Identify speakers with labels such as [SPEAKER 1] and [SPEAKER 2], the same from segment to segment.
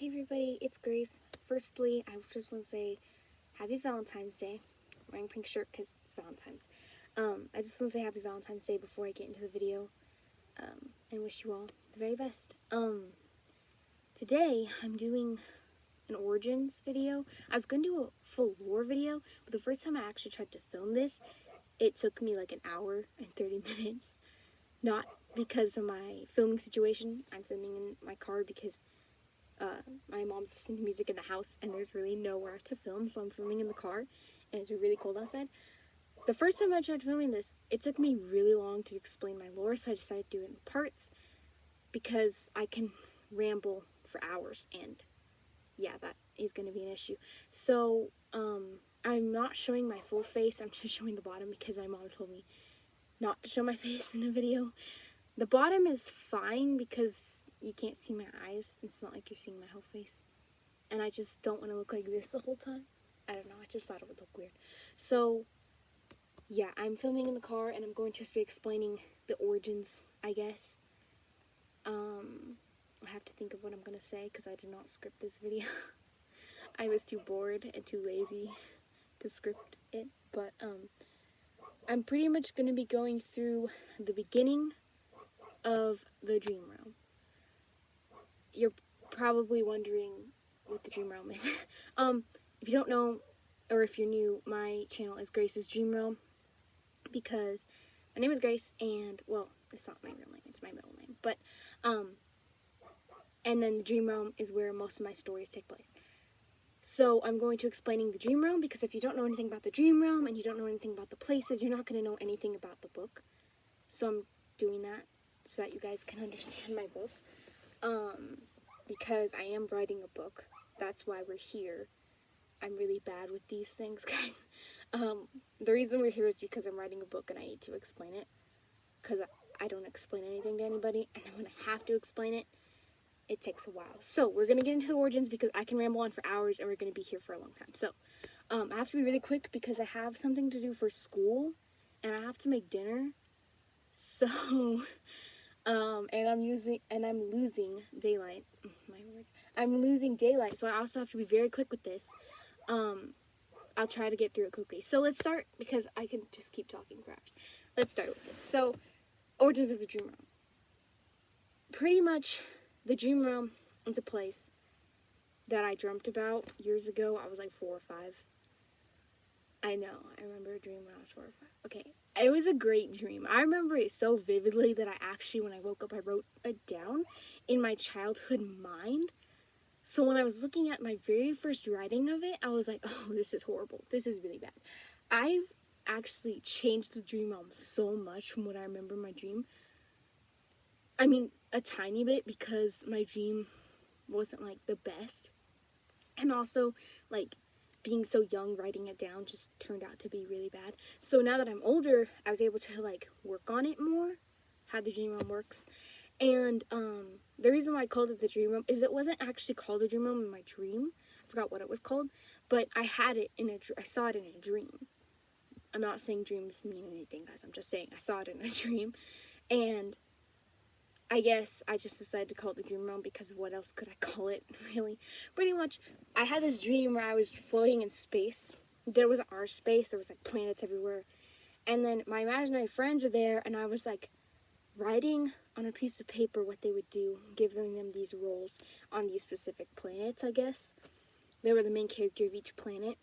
[SPEAKER 1] Hey everybody, it's Grace. Firstly, I just want to say Happy Valentine's Day. I'm wearing a pink shirt because it's Valentine's. I just want to say Happy Valentine's Day before I get into the video, and wish you all the very best. Today I'm doing an Origins video. I was going to do a full lore video, but the first time I actually tried to film this, it took me like an hour and 30 minutes. Not because of my filming situation. I'm filming in my car because my mom's listening to music in the house and there's really nowhere to film, so I'm filming in the car and it's really cold outside. The first time I tried filming this, it took me really long to explain my lore, so I decided to do it in parts because I can ramble for hours and yeah, that is going to be an issue. So I'm not showing my full face, I'm just showing the bottom because my mom told me not to show my face in a video. The bottom is fine because you can't see my eyes. It's not like you're seeing my whole face. And I just don't want to look like this the whole time. I don't know, I just thought it would look weird. So, yeah, I'm filming in the car and I'm going to just be explaining the origins, I guess. I have to think of what I'm going to say because I did not script this video. I was too bored and too lazy to script it. But, I'm pretty much going to be going through the beginning of the Dream Realm. You're probably wondering what the Dream Realm is. If you don't know, or if you're new, my channel is Grace's Dream Realm because my name is Grace, and, well, it's not my real name, it's my middle name, but, and then the Dream Realm is where most of my stories take place. So I'm going to explaining the Dream Realm because if you don't know anything about the Dream Realm and you don't know anything about the places, you're not going to know anything about the book. So I'm doing that so that you guys can understand my book. Because I am writing a book. That's why we're here. I'm really bad with these things, guys. The reason we're here is because I'm writing a book and I need to explain it. Because I don't explain anything to anybody, and then when I have to explain it, it takes a while. So, we're going to get into the origins because I can ramble on for hours and we're going to be here for a long time. So, I have to be really quick because I have something to do for school, and I have to make dinner. So... and I'm losing daylight. My words. I'm losing daylight, so I also have to be very quick with this. I'll try to get through it quickly. So let's start, because I can just keep talking for hours. Let's start with it. So, Origins of the Dream Realm. Pretty much, the Dream Realm is a place that I dreamt about years ago. I was like 4 or 5. I know, I remember a dream when I was 4 or 5. Okay, it was a great dream. I remember it so vividly that I actually, when I woke up, I wrote it down in my childhood mind. So when I was looking at my very first writing of it, I was like, oh, this is horrible. This is really bad. I've actually changed the Dream Realm so much from what I remember in my dream. I mean, a tiny bit, because my dream wasn't, like, the best. And also, like, being so young, writing it down just turned out to be really bad. So now that I'm older, I was able to, like, work on it more, how the Dream Realm works. And, the reason why I called it the Dream Realm is it wasn't actually called the Dream Realm in my dream. I forgot what it was called. But I had it I saw it in a dream. I'm not saying dreams mean anything, guys. I'm just saying I saw it in a dream. And I guess I just decided to call it the Dream Realm because what else could I call it, really? Pretty much, I had this dream where I was floating in space. There was our space, there was like planets everywhere. And then my imaginary friends are there, and I was like writing on a piece of paper what they would do, giving them these roles on these specific planets, I guess. They were the main character of each planet.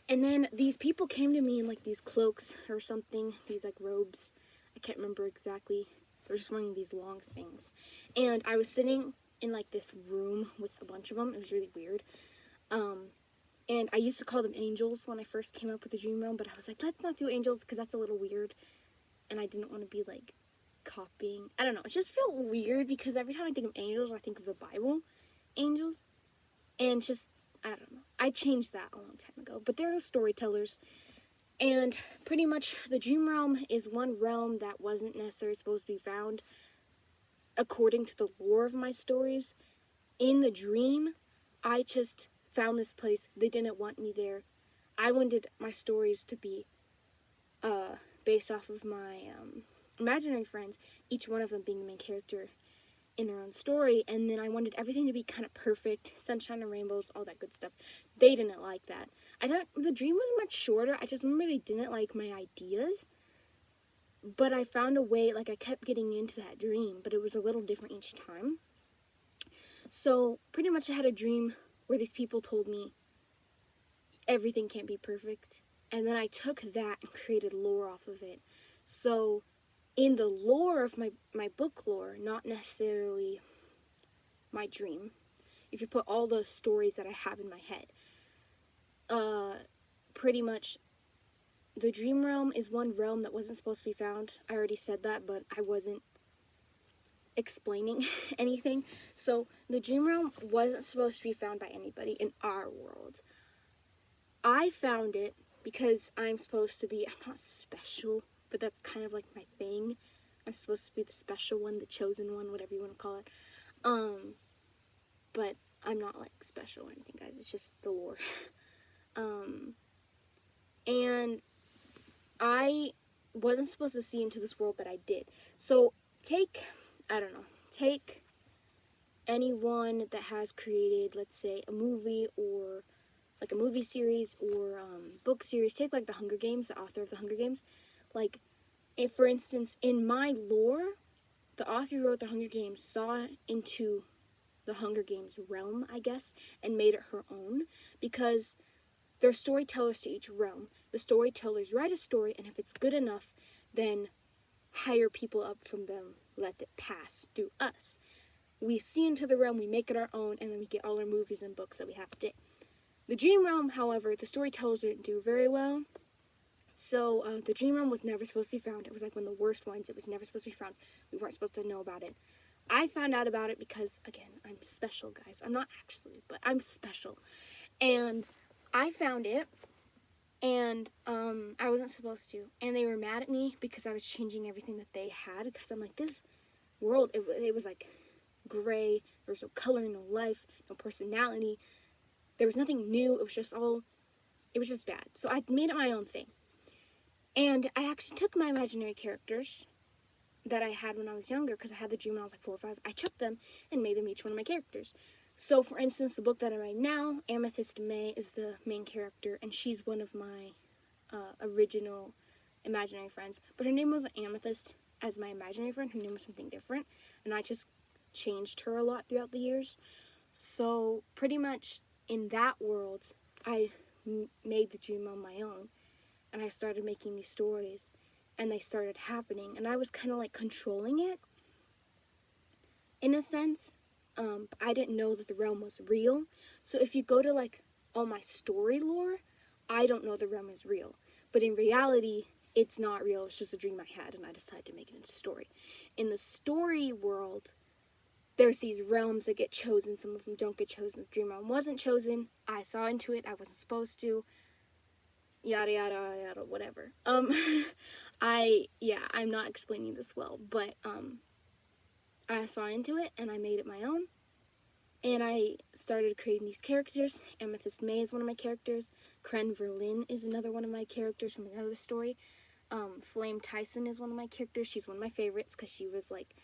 [SPEAKER 1] And then these people came to me in like these cloaks or something, these like robes. I can't remember exactly. They were just wearing these long things. And I was sitting in like this room with a bunch of them. It was really weird. And I used to call them angels when I first came up with the Dream Realm, but I was like, let's not do angels because that's a little weird. And I didn't want to be like copying. I don't know. It just felt weird because every time I think of angels, I think of the Bible angels. And just, I don't know. I changed that a long time ago. But they're the storytellers. And pretty much the Dream Realm is one realm that wasn't necessarily supposed to be found according to the lore of my stories. In the dream, I just found this place. They didn't want me there. I wanted my stories to be based off of my imaginary friends, each one of them being the main character. in their own story, and then I wanted everything to be kind of perfect, sunshine and rainbows, all that good stuff. They didn't like that. The dream was much shorter. I just remember they didn't like my ideas, but I found a way, like I kept getting into that dream, but it was a little different each time. So pretty much I had a dream where these people told me everything can't be perfect, and then I took that and created lore off of it. So in the lore of my book lore, not necessarily my dream, if you put all the stories that I have in my head, pretty much the dream realm is one realm that wasn't supposed to be found. I already said that, but I wasn't explaining anything. So the dream realm wasn't supposed to be found by anybody in our world. I found it because I'm supposed to be, I'm not special, but that's kind of like my thing. I'm supposed to be the special one, the chosen one, whatever you want to call it. But I'm not like special or anything, guys. It's just the lore. And I wasn't supposed to see into this world, but I did. So take anyone that has created, let's say, a movie or like a movie series or book series. Take like the Hunger Games, the author of the Hunger Games. Like, if for instance, in my lore, the author who wrote the Hunger Games saw into the Hunger Games realm, I guess, and made it her own, because they're storytellers to each realm. The storytellers write a story, and if it's good enough, then hire people up from them, let it pass through us. We see into the realm, we make it our own, and then we get all our movies and books that we have today. The dream realm, however, the storytellers didn't do very well. So the dream realm was never supposed to be found. It was like one of the worst ones. It was never supposed to be found. We weren't supposed to know about it. I found out about it because, again, I'm special, guys. I'm not actually, but I'm special. And I found it, and I wasn't supposed to. And they were mad at me because I was changing everything that they had, because I'm like, this world, it was like gray. There was no color, no life, no personality. There was nothing new. It was just bad. So I made it my own thing. And I actually took my imaginary characters that I had when I was younger, because I had the dream when I was like 4 or 5. I took them and made them each one of my characters. So, for instance, the book that I'm writing now, Amethyst May is the main character, and she's one of my original imaginary friends. But her name wasn't Amethyst as my imaginary friend. Her name was something different, and I just changed her a lot throughout the years. So, pretty much in that world, I made the dream on my own, and I started making these stories, and they started happening, and I was kind of like controlling it in a sense. But I didn't know that the realm was real. So if you go to like all my story lore, I don't know the realm is real, but in reality it's not real. It's just a dream I had, and I decided to make it into a story. In the story world, there's these realms that get chosen. Some of them don't get chosen. The dream realm wasn't chosen. I saw into it. I wasn't supposed to. Yada yada yada, whatever. I'm not explaining this well, but I saw into it and I made it my own, and I started creating these characters. Amethyst May is one of my characters. Kren Verlin is another one of my characters from another story. Flame Tyson is one of my characters. She's one of my favorites because she was like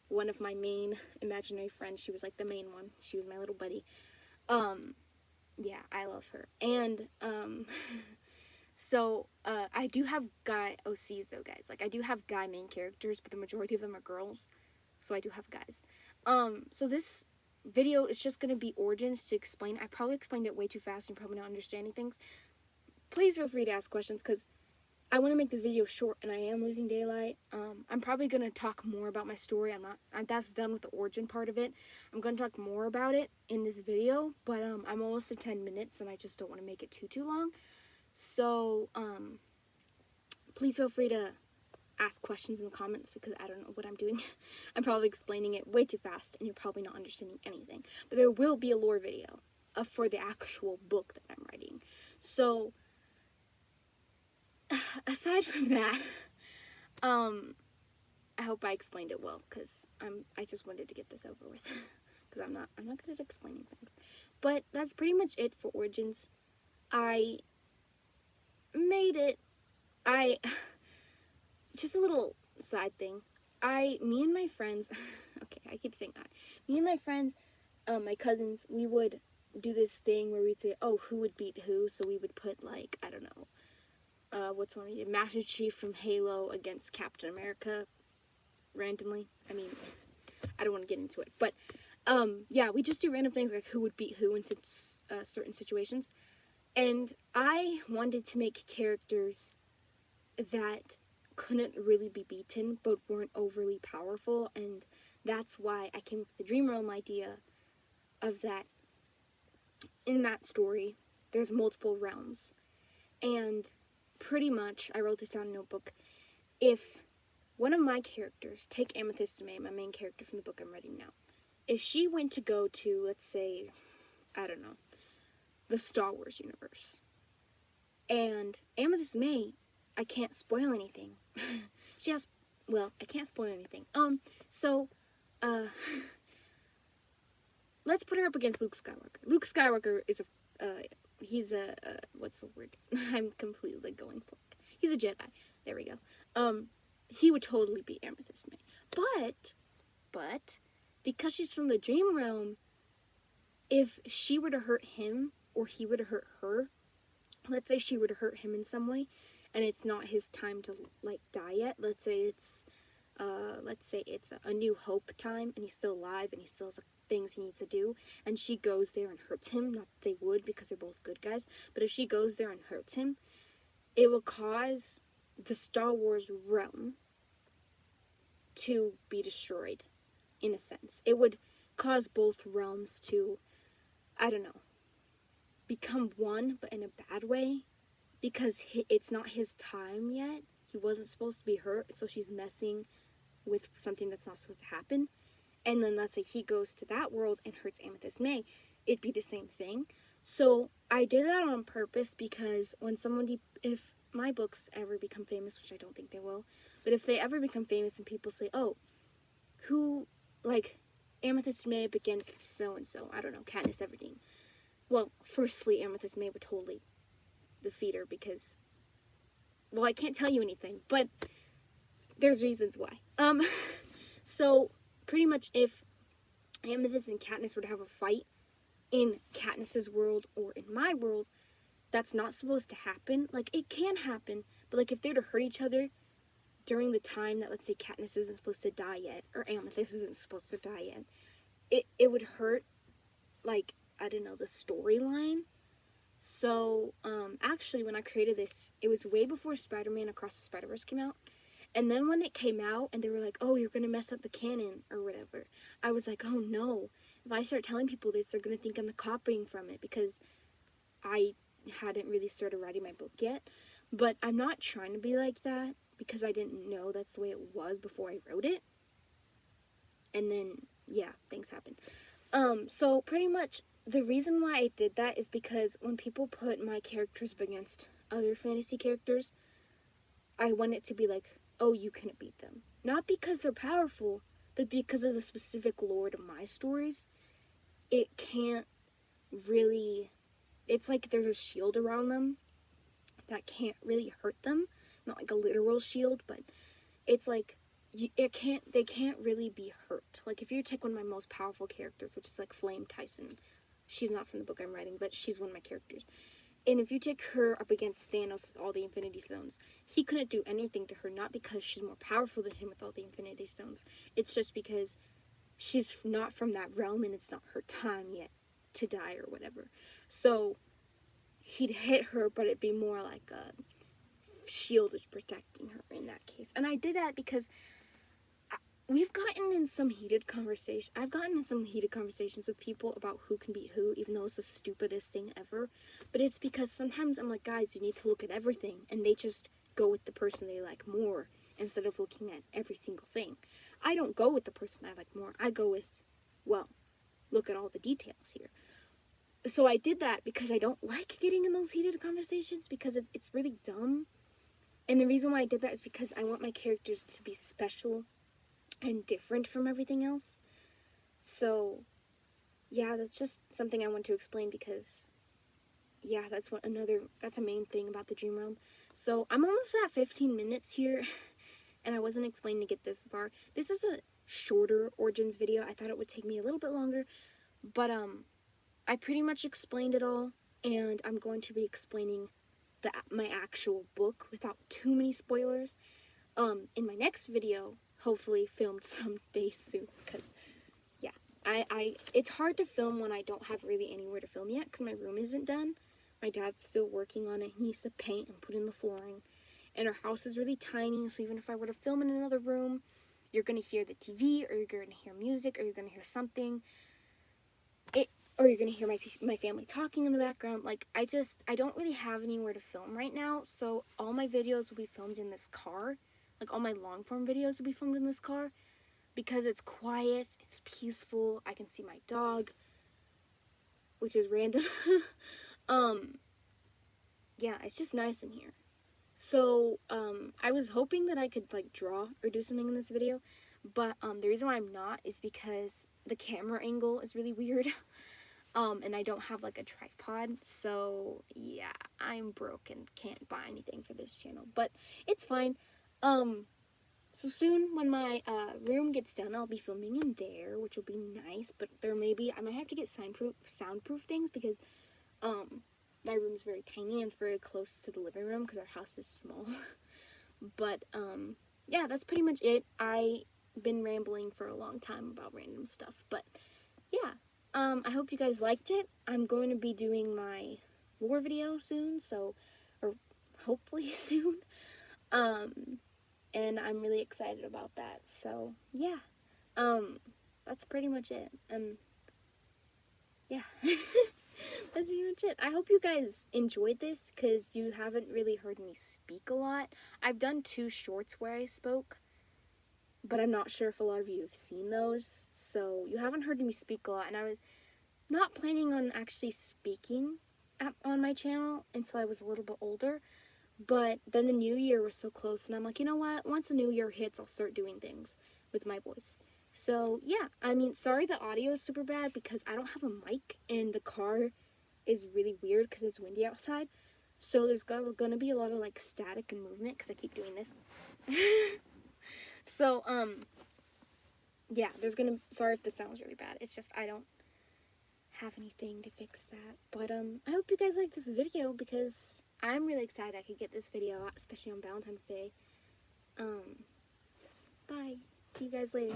[SPEAKER 1] one of my main imaginary friends. She was like the main one. She was my little buddy. Yeah, I love her. And so I do have guy OCs though, guys. Like, I do have guy main characters, but the majority of them are girls. So I do have guys. So this video is just going to be Origins to explain. I probably explained it way too fast and you're probably not understanding things. Please feel free to ask questions, because I want to make this video short and I am losing daylight. I'm probably going to talk more about my story. That's done with the origin part of it. I'm going to talk more about it in this video, but I'm almost at 10 minutes and I just don't want to make it too long. So, please feel free to ask questions in the comments, because I don't know what I'm doing. I'm probably explaining it way too fast and you're probably not understanding anything. But there will be a lore video for the actual book that I'm writing. So, aside from that, I hope I explained it well, because I just wanted to get this over with, because I'm not good at explaining things. But that's pretty much it for Origins. I made it. Just a little side thing. Me and my friends, Okay, I keep saying that. Me and my friends, my cousins, we would do this thing where we'd say, oh, who would beat who? So we would put, like, I don't know, what's one we did? Master Chief from Halo against Captain America randomly. I mean, I don't want to get into it, but yeah, we just do random things like who would beat who in certain situations. And I wanted to make characters that couldn't really be beaten but weren't overly powerful, and that's why I came up with the Dream Realm idea of that. In that story, there's multiple realms, and pretty much, I wrote this down in a notebook, if one of my characters, take Amethyst May, my main character from the book I'm writing now, if she went to go to, let's say, I don't know, the Star Wars universe, and Amethyst May, I can't spoil anything. She has, well, I can't spoil anything. Let's put her up against Luke Skywalker. Luke Skywalker is he's a, what's the word? I'm completely going blank. He's a Jedi. There we go. He would totally beat Amethyst May. But, because she's from the Dream Realm, if she were to hurt him, or he were to hurt her, let's say she were to hurt him in some way, and it's not his time to, like, die yet. Let's say it's a New Hope time, and he's still alive, and he still has things he needs to do, and she goes there and hurts him. Not that they would, because they're both good guys, but if she goes there and hurts him, it will cause the Star Wars realm to be destroyed, in a sense. It would cause both realms to, I don't know, become one, but in a bad way, because it's not his time yet. He wasn't supposed to be hurt, so she's messing with something that's not supposed to happen. And then let's say he goes to that world and hurts Amethyst May, it'd be the same thing. So I did that on purpose, because when if my books ever become famous, which I don't think they will, but if they ever become famous and people say, oh, who, like, Amethyst May up against so-and-so, I don't know, Katniss Everdeen. Well, firstly, Amethyst May would totally defeat her because, well, I can't tell you anything, but there's reasons why. So, pretty much if Amethyst and Katniss were to have a fight in Katniss's world or in my world, that's not supposed to happen. Like, it can happen, but, like, if they were to hurt each other during the time that, let's say, Katniss isn't supposed to die yet, or Amethyst isn't supposed to die yet, it would hurt, like, I don't know, the storyline. So, actually, when I created this, it was way before Spider-Man Across the Spider-Verse came out. And then when it came out, and they were like, oh, you're going to mess up the canon, or whatever, I was like, oh, no. If I start telling people this, they're going to think I'm copying from it, because I hadn't really started writing my book yet. But I'm not trying to be like that, because I didn't know that's the way it was before I wrote it. And then, yeah, things happened. So pretty much, the reason why I did that is because when people put my characters up against other fantasy characters, I want it to be like, oh, you couldn't beat them. Not because they're powerful, but because of the specific lore of my stories. It can't really, it's like there's a shield around them that can't really hurt them. Not like a literal shield, but it's like, they can't really be hurt. Like, if you take one of my most powerful characters, which is like Flame Tyson, she's not from the book I'm writing, but she's one of my characters. And if you take her up against Thanos with all the Infinity Stones, he couldn't do anything to her, not because she's more powerful than him with all the Infinity Stones. It's just because she's not from that realm and it's not her time yet to die or whatever. So, he'd hit her, but it'd be more like a shield is protecting her in that case. And I did that because I've gotten in some heated conversations with people about who can beat who, even though it's the stupidest thing ever. But it's because sometimes I'm like, guys, you need to look at everything, and they just go with the person they like more instead of looking at every single thing. I don't go with the person I like more. I go with, well, look at all the details here. So I did that because I don't like getting in those heated conversations, because it's really dumb. And the reason why I did that is because I want my characters to be special and different from everything else. So, yeah, that's just something I want to explain, because, yeah, that's a main thing about the Dream Realm. So, I'm almost at 15 minutes here, and I wasn't explaining to get this far. This is shorter Origins video. I thought it would take me a little bit longer, but I pretty much explained it all, and I'm going to be explaining my actual book without too many spoilers in my next video, hopefully filmed someday soon, because yeah, it's hard to film when I don't have really anywhere to film yet, because my room isn't done. My dad's still working on it. He needs to paint and put in the flooring, and our house is really tiny, so even if I were to film in another room, you're gonna hear the TV, or you're gonna hear music, or you're gonna hear something, or you're gonna hear my family talking in the background. Like, I don't really have anywhere to film right now, so all my videos will be filmed in this car. Like, all my long form videos will be filmed in this car, because it's quiet, it's peaceful, I can see my dog, which is random. Yeah, it's just nice in here. So, I was hoping that I could, like, draw or do something in this video, but, the reason why I'm not is because the camera angle is really weird, and I don't have, like, a tripod, so, yeah, I'm broke and can't buy anything for this channel, but it's fine. So soon, when my, room gets done, I'll be filming in there, which will be nice, but I might have to get soundproof things, because, my room's very tiny, and it's very close to the living room, because our house is small. But, yeah, that's pretty much it. I've been rambling for a long time about random stuff, but, yeah. I hope you guys liked it. I'm going to be doing my lore video soon, or hopefully soon. And I'm really excited about that. So, yeah. That's pretty much it. And, yeah. That's pretty much it. I hope you guys enjoyed this, because you haven't really heard me speak a lot. I've done 2 shorts where I spoke, but I'm not sure if a lot of you have seen those. So, you haven't heard me speak a lot, and I was not planning on actually speaking on my channel until I was a little bit older. But then the new year was so close, and I'm like, you know what? Once the new year hits, I'll start doing things with my voice. So, yeah. I mean, sorry the audio is super bad, because I don't have a mic, and the car is really weird because it's windy outside. So there's gonna be a lot of, like, static and movement, because I keep doing this. So, yeah, sorry if the sound's really bad. It's just I don't have anything to fix that. But, I hope you guys like this video, because I'm really excited I could get this video out, especially on Valentine's Day. Bye. See you guys later.